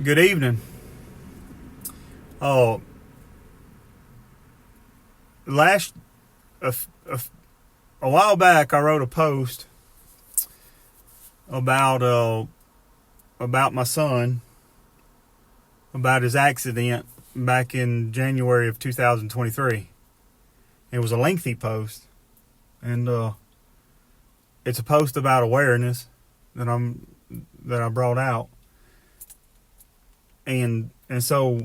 Good evening. Oh, last a, a, a while back, I wrote a post about about my son, about his accident back in January of 2023. It was a lengthy post, and it's a post about awareness that I brought out, and so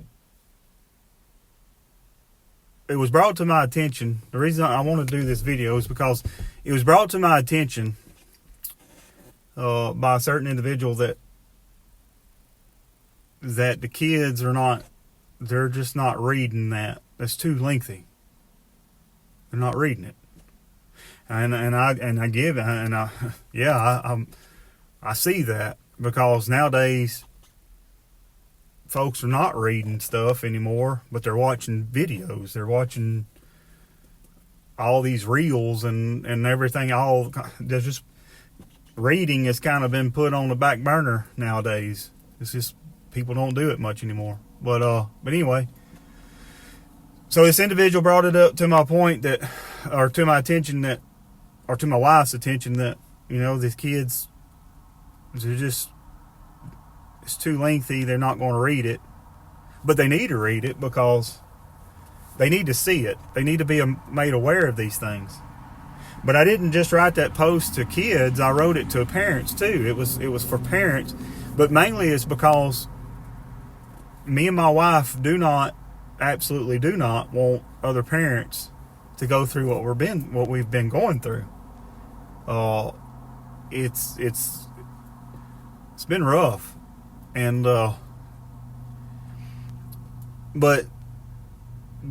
it was brought to my attention. The reason I want to do this video is because it was brought to my attention by a certain individual that the kids are not, they're just not reading that. That's too lengthy. They're not reading it, I see that, because nowadays folks are not reading stuff anymore, but they're watching videos. They're watching all these reels and everything. There's just, reading has kind of been put on the back burner nowadays. It's just, people don't do it much anymore. But anyway, so this individual brought it up to my point that, or to my attention that, or to my wife's attention that, these kids, they're just, it's too lengthy. They're not going to read it, but they need to read it because they need to see it. They need to be made aware of these things. But I didn't just write that post to kids. I wrote it to parents too. It was for parents, but mainly it's because me and my wife absolutely do not want other parents to go through what we've been going through. It's been rough. And but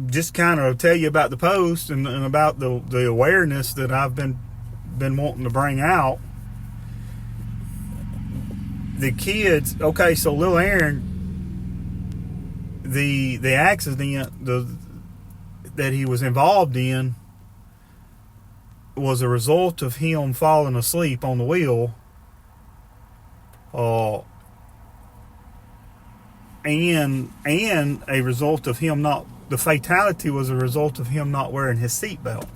just kind of tell you about the post and about the awareness that I've been wanting to bring out. The kids, okay, so little Aaron, the accident that he was involved in was a result of him falling asleep on the wheel. And a result of him not, the fatality was a result of him not wearing his seatbelt.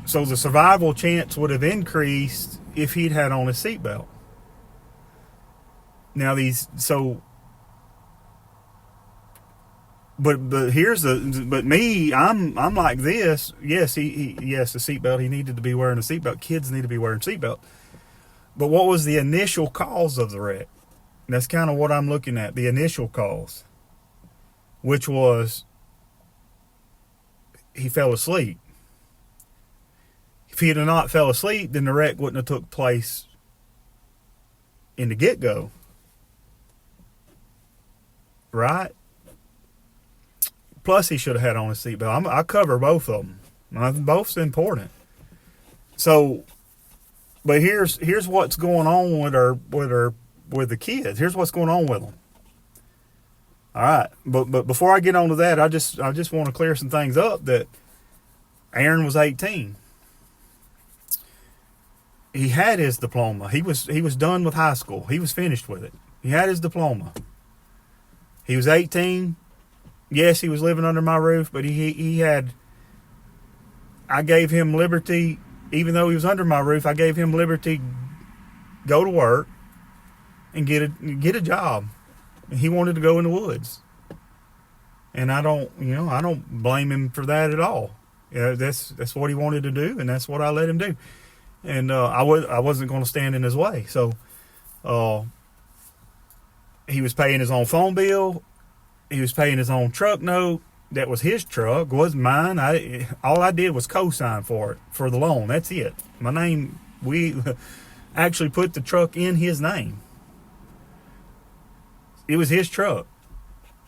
So the survival chance would have increased if he'd had on his seatbelt. Now but me, I'm like this. Yes, yes, the seatbelt, he needed to be wearing a seatbelt. Kids need to be wearing seatbelt. But what was the initial cause of the wreck? And that's kind of what I'm looking at, the initial cause, which was he fell asleep. If he had not fell asleep, then the wreck wouldn't have took place in the get-go. Right? Plus, he should have had on his seatbelt. I cover both of them. Both's important. So, but here's what's going on with the kids. Here's what's going on with them. All right, but before I get on to that, I just want to clear some things up. That Aaron was 18. He had his diploma. He was done with high school. He was finished with it. He had his diploma. He was 18. Yes, he was living under my roof, but I gave him liberty. Even though he was under my roof, I gave him liberty, go to work and get a job. And he wanted to go in the woods. And I don't blame him for that at all. That's what he wanted to do, and that's what I let him do. And I wasn't going to stand in his way. So he was paying his own phone bill. He was paying his own truck note. That was his truck, wasn't mine. All I did was co-sign for it, for the loan. That's it. My name, we actually put the truck in his name. It was his truck.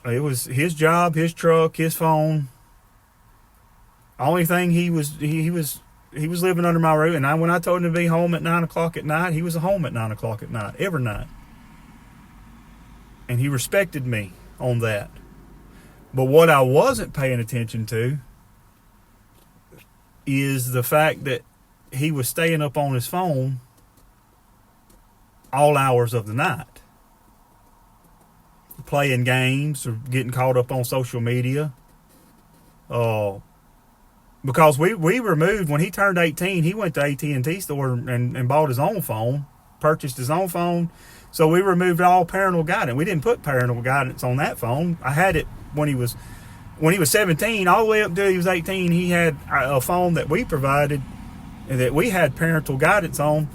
It was his job, his truck, his phone. Only thing he was living under my roof. And when I told him to be home at 9 o'clock at night, he was home at 9 o'clock at night, every night. And he respected me on that. But what I wasn't paying attention to is the fact that he was staying up on his phone all hours of the night, playing games or getting caught up on social media. Because we removed, when he turned 18, he went to AT&T store and bought his own phone, purchased his own phone. So we removed all parental guidance. We didn't put parental guidance on that phone. I had it when he was 17, all the way up until he was 18. He had a phone that we provided and that we had parental guidance on.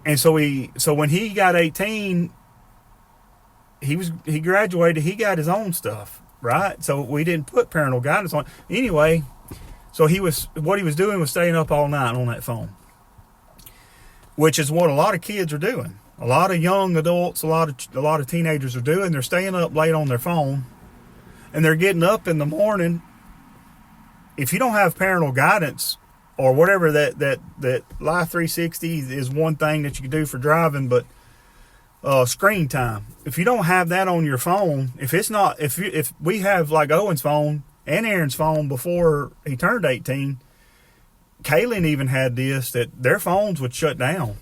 And so when he got 18, he graduated, he got his own stuff, right? So we didn't put parental guidance on. Anyway, so what he was doing was staying up all night on that phone, which is what a lot of kids are doing. A lot of young adults, a lot of teenagers are doing. They're staying up late on their phone, and they're getting up in the morning. If you don't have parental guidance or whatever, that Life 360 is one thing that you can do for driving, but screen time. If you don't have that on your phone, if we have like Owen's phone and Aaron's phone before he turned 18, Kaylin even had this, that their phones would shut down.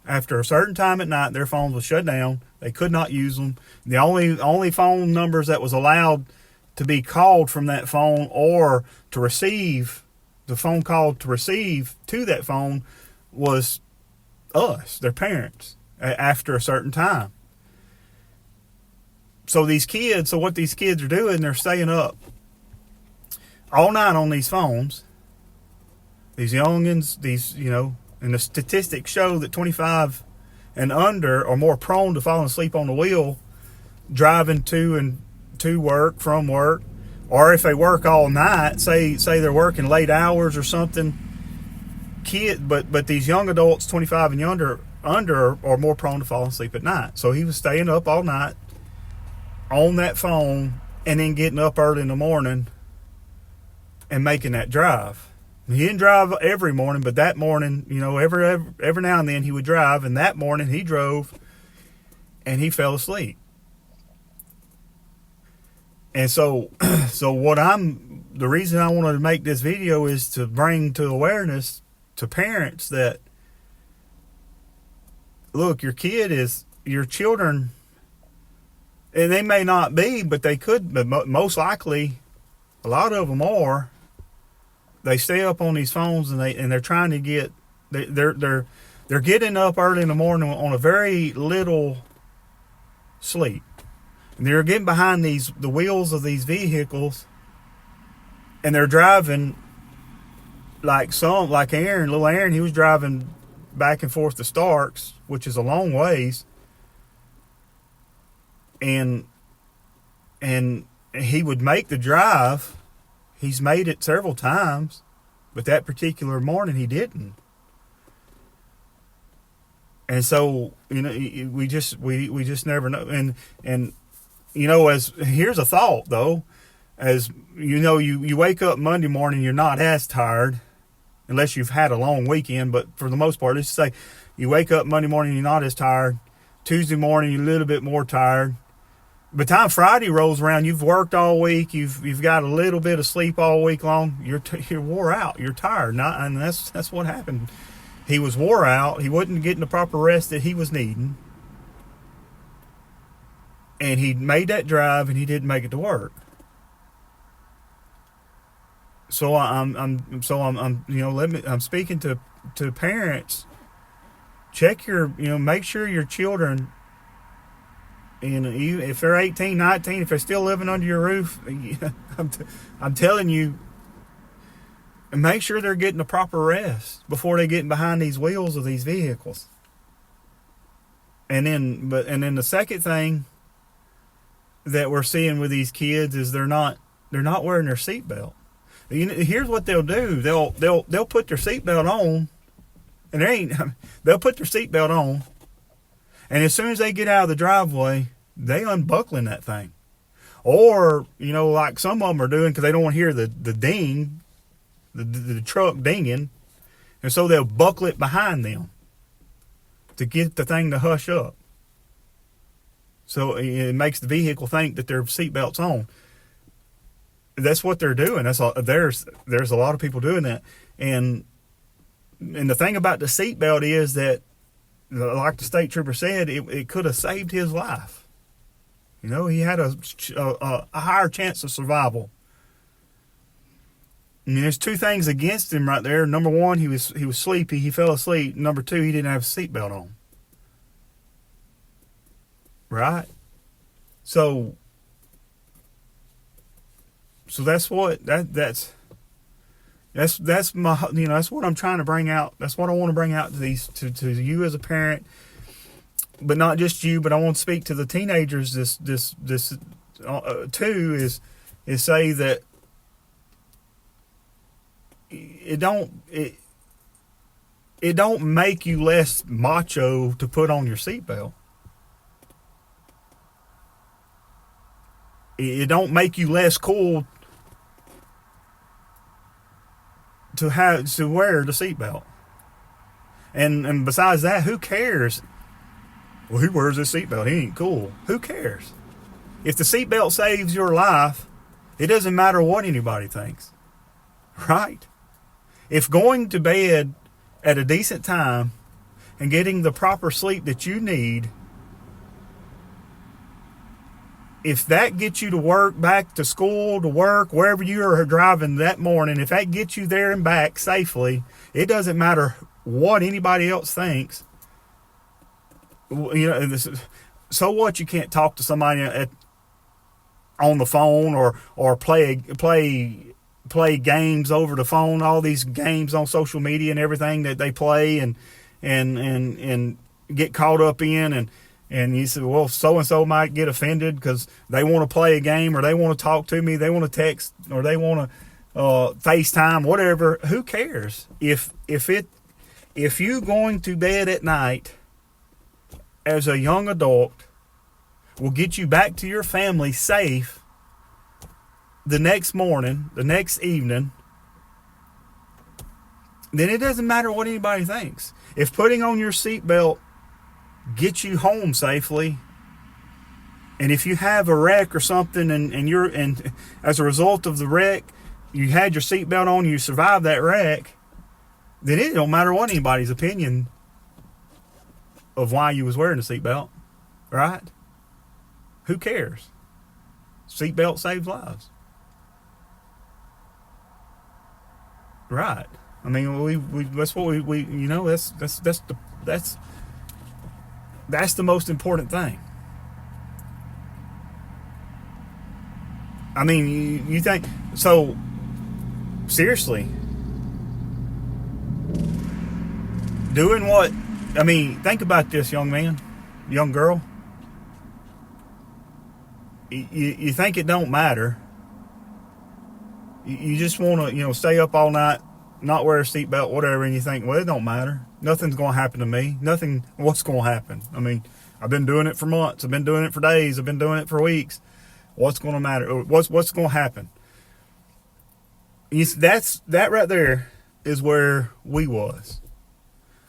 After a certain time at night, their phones would shut down. They could not use them. The only phone numbers that was allowed to be called from that phone or to receive, the phone call to receive to that phone, was us, their parents, after a certain time. So what these kids are doing, they're staying up all night on these phones. These youngins, and the statistics show that 25 and under are more prone to falling asleep on the wheel driving to work, from work, or if they work all night, say they're working late hours or something. But these young adults, 25 and under are more prone to falling asleep at night. So he was staying up all night on that phone and then getting up early in the morning and making that drive. He didn't drive every morning, but that morning, every now and then he would drive, and that morning he drove and he fell asleep. And so the reason I wanted to make this video is to bring to awareness to parents that, look, your children, and they may not be, but they could, but most likely a lot of them are. They stay up on these phones and they're trying to get, they're getting up early in the morning on a very little sleep. And they're getting behind the wheels of these vehicles, and they're driving like Aaron, little Aaron, he was driving back and forth to Starks, which is a long ways. And he would make the drive. He's made it several times, but that particular morning he didn't. And so, we just never know. And as here's a thought though, as you wake up Monday morning, you're not as tired, unless you've had a long weekend. But for the most part, let's say you wake up Monday morning, you're not as tired. Tuesday morning, you're a little bit more tired. By the time Friday rolls around, you've worked all week. You've got a little bit of sleep all week long. You're wore out. You're tired. And that's what happened. He was wore out. He wasn't getting the proper rest that he was needing. And he made that drive, and he didn't make it to work. So I'm speaking to parents. Check make sure your children, if they're 18, 19, if they're still living under your roof, I'm telling you, make sure they're getting the proper rest before they get behind these wheels of these vehicles. And then the second thing that we're seeing with these kids is they're not wearing their seatbelt. Here's what they'll do. They'll put their seatbelt on, and they'll put their seatbelt on, and as soon as they get out of the driveway, they unbuckling that thing. Or, like some of them are doing, because they don't want to hear the ding, the truck dinging, and so they'll buckle it behind them to get the thing to hush up. So it makes the vehicle think that their seatbelt's on. That's what they're doing. There's a lot of people doing that. And the thing about the seatbelt is that like the state trooper said, it could have saved his life. You know, he had a higher chance of survival. I mean, there's two things against him right there. Number one, he was sleepy. He fell asleep. Number two, he didn't have a seatbelt on. Right? So that's what that's my, you know, that's what I'm trying to bring out. That's what I want to bring out to you as a parent, but not just you. But I want to speak to the teenagers. This too is say that it don't make you less macho to put on your seatbelt. It don't make you less cool to wear the seatbelt. And besides that, who cares? Well, he wears his seatbelt. He ain't cool. Who cares? If the seatbelt saves your life, it doesn't matter what anybody thinks. Right? If going to bed at a decent time and getting the proper sleep that you need, if that gets you to work, back to school, to work, wherever you are driving that morning, if that gets you there and back safely, it doesn't matter what anybody else thinks. You know, so what? You can't talk to somebody on the phone or play games over the phone. All these games on social media and everything that they play and get caught up in, and you say, well, so-and-so might get offended because they want to play a game, or they want to talk to me, they want to text, or they want to FaceTime, whatever. Who cares? If you going to bed at night as a young adult will get you back to your family safe the next morning, the next evening, then it doesn't matter what anybody thinks. If putting on your seatbelt gets you home safely, and if you have a wreck or something and as a result of the wreck you had your seatbelt on, you survived that wreck, then it don't matter what anybody's opinion of why you was wearing a seatbelt, right? Who cares? Seatbelt saves lives. Right. I mean, we that's what we you know, that's the most important thing. I mean, you think so? Seriously, doing what? I mean, think about this, young man, young girl. You think it don't matter? You just want to, stay up all night, not wear a seatbelt, whatever, and you think, well, it don't matter. Nothing's going to happen to me. Nothing. What's going to happen? I mean, I've been doing it for months. I've been doing it for days. I've been doing it for weeks. What's going to matter? What's going to happen? That right there is where we was.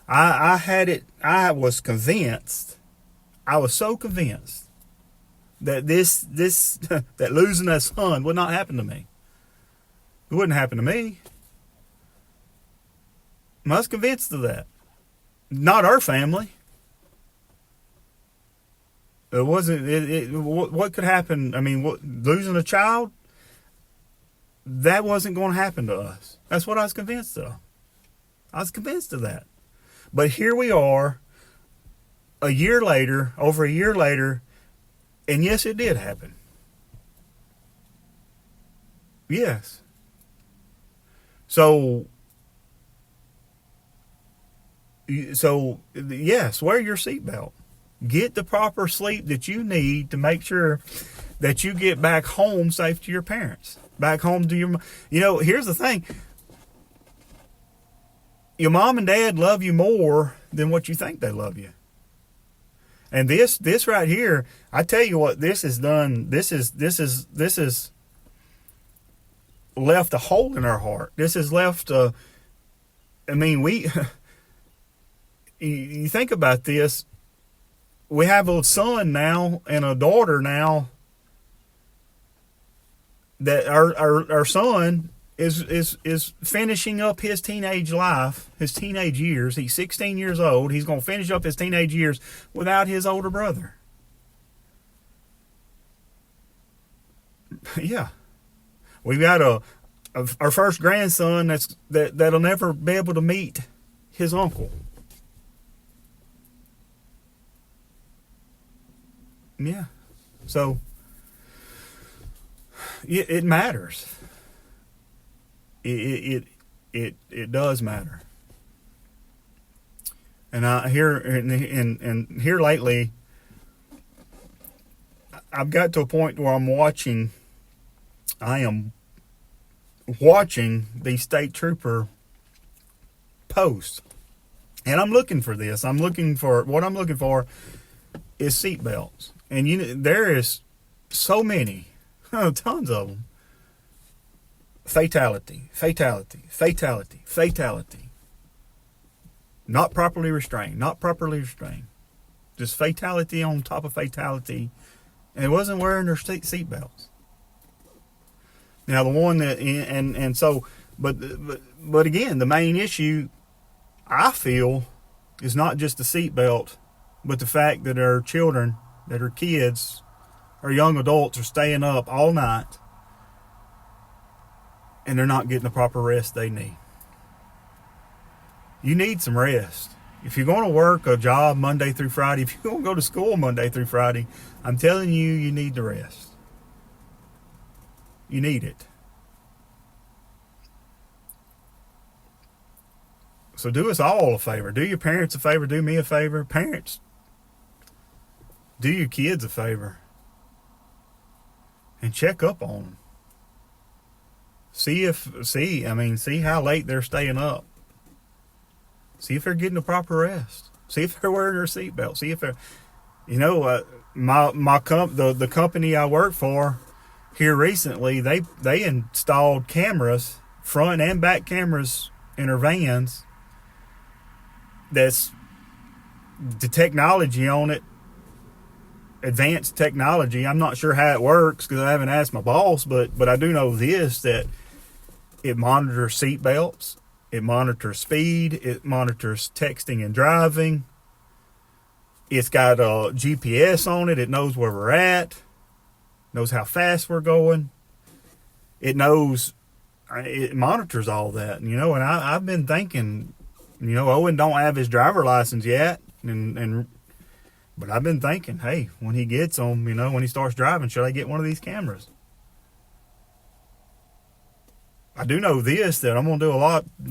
I had it. I was convinced. I was so convinced that this that losing a son would not happen to me. It wouldn't happen to me. I was convinced of that. Not our family. It wasn't. What could happen? I mean, losing a child? That wasn't going to happen to us. That's what I was convinced of. I was convinced of that. But here we are, over a year later, and yes, it did happen. Yes. So yes, wear your seatbelt. Get the proper sleep that you need to make sure that you get back home safe to your parents. Back home to your... here's the thing. Your mom and dad love you more than what you think they love you. And this right here, I tell you what this has done. This is left a hole in our heart. This has left you think about this. We have a son now and a daughter now that our son is finishing up his teenage life, his teenage years. He's 16 years old. He's going to finish up his teenage years without his older brother. Yeah. We've got our first grandson that'll never be able to meet his uncle. Yeah. So it matters. It does matter. And I here lately, I've got to a point where I am watching these state trooper posts, and I'm looking for this. What I'm looking for is seatbelts, and there is so many, tons of them. Fatality. Not properly restrained. Just fatality on top of fatality, and it wasn't wearing their seatbelts. Now the one that and so, but again, the main issue I feel is not just the seatbelt, but the fact that our children, that our kids, our young adults are staying up all night and they're not getting the proper rest they need. You need some rest. If you're going to work a job Monday through Friday, if you're going to go to school Monday through Friday, I'm telling you, you need the rest. You need it. So do us all a favor. Do your parents a favor. Do me a favor. Parents, do your kids a favor. And check up on them. See how late they're staying up. See if they're getting the proper rest. See if they're wearing their seatbelt. See if they're, the company I work for here recently, they installed cameras, front and back cameras in their vans. That's the technology on it, advanced technology. I'm not sure how it works because I haven't asked my boss, but I do know this, that it monitors seatbelts, it monitors speed, it monitors texting and driving. It's got a GPS on it. It knows where we're at, knows how fast we're going. It monitors all that, and I've been thinking, Owen don't have his driver license yet, but I've been thinking, hey, when he gets them, when he starts driving, should I get one of these cameras? I do know this, that I'm going to do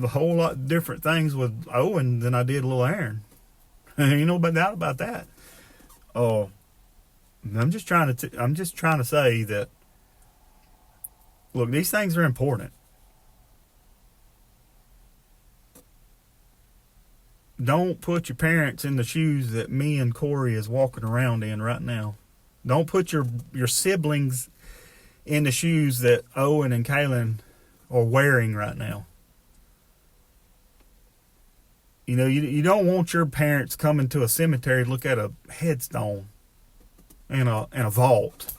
a whole lot different things with Owen than I did little Aaron. No doubt about that. I'm just trying to say that, look, these things are important. Don't put your parents in the shoes that me and Corey is walking around in right now. Don't put your siblings in the shoes that Owen and Kaylin are wearing right now. You don't want your parents coming to a cemetery to look at a headstone and a vault.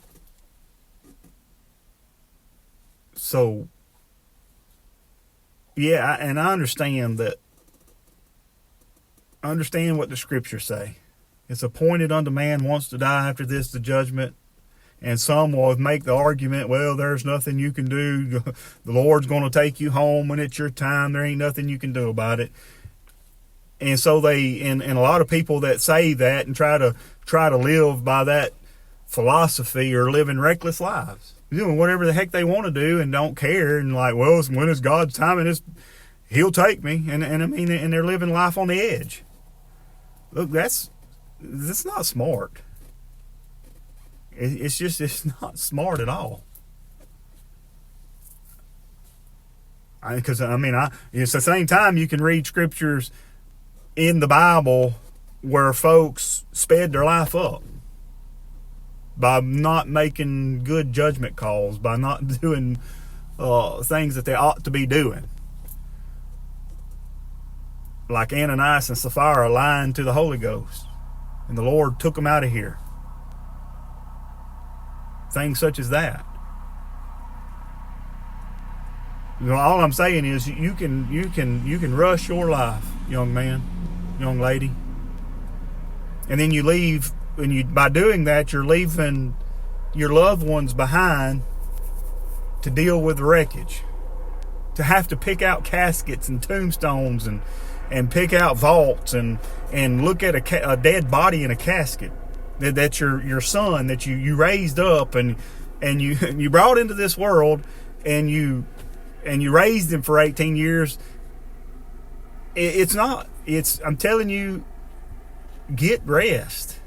So, yeah, and I understand that. Understand what the scriptures say. It's appointed unto man once to die, after this the judgment. And some will make the argument, well, there's nothing you can do. The Lord's going to take you home when it's your time. There ain't nothing you can do about it. And so and a lot of people that say that and try to live by that philosophy are living reckless lives, doing whatever the heck they want to do and don't care, and like, well, when is God's time and He'll take me, and they're living life on the edge. Look, that's not smart. It's not smart at all. Because it's the same time you can read scriptures in the Bible where folks sped their life up by not making good judgment calls, by not doing things that they ought to be doing. Like Ananias and Sapphira lying to the Holy Ghost, and the Lord took them out of here. Things such as that. All I'm saying is you can rush your life, young man, young lady, and then you leave. And by doing that, you're leaving your loved ones behind to deal with the wreckage, to have to pick out caskets and tombstones and pick out vaults and look at a dead body in a casket that's your son that you raised up and you you brought into this world and you raised him for 18 years. I'm telling you, get rest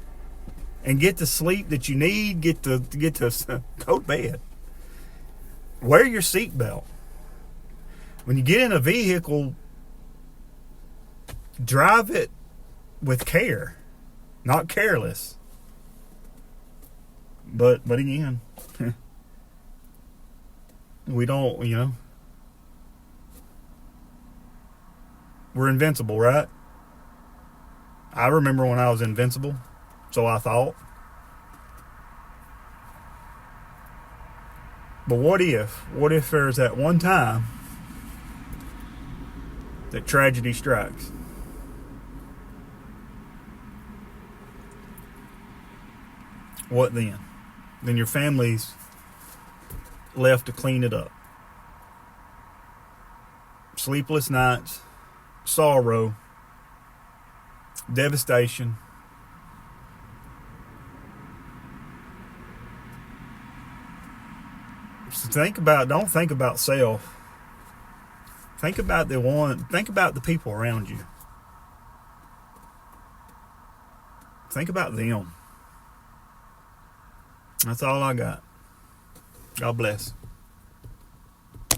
and get the sleep that you need. Get to go to bed. Wear your seatbelt. When you get in a vehicle, drive it with care, not careless. But again, we don't, we're invincible, right? I remember when I was invincible, so I thought. But what if there's that one time that tragedy strikes? What then? Then your family's left to clean it up. Sleepless nights, sorrow, devastation. So don't think about self. Think about the people around you. Think about them. That's all I got. God bless.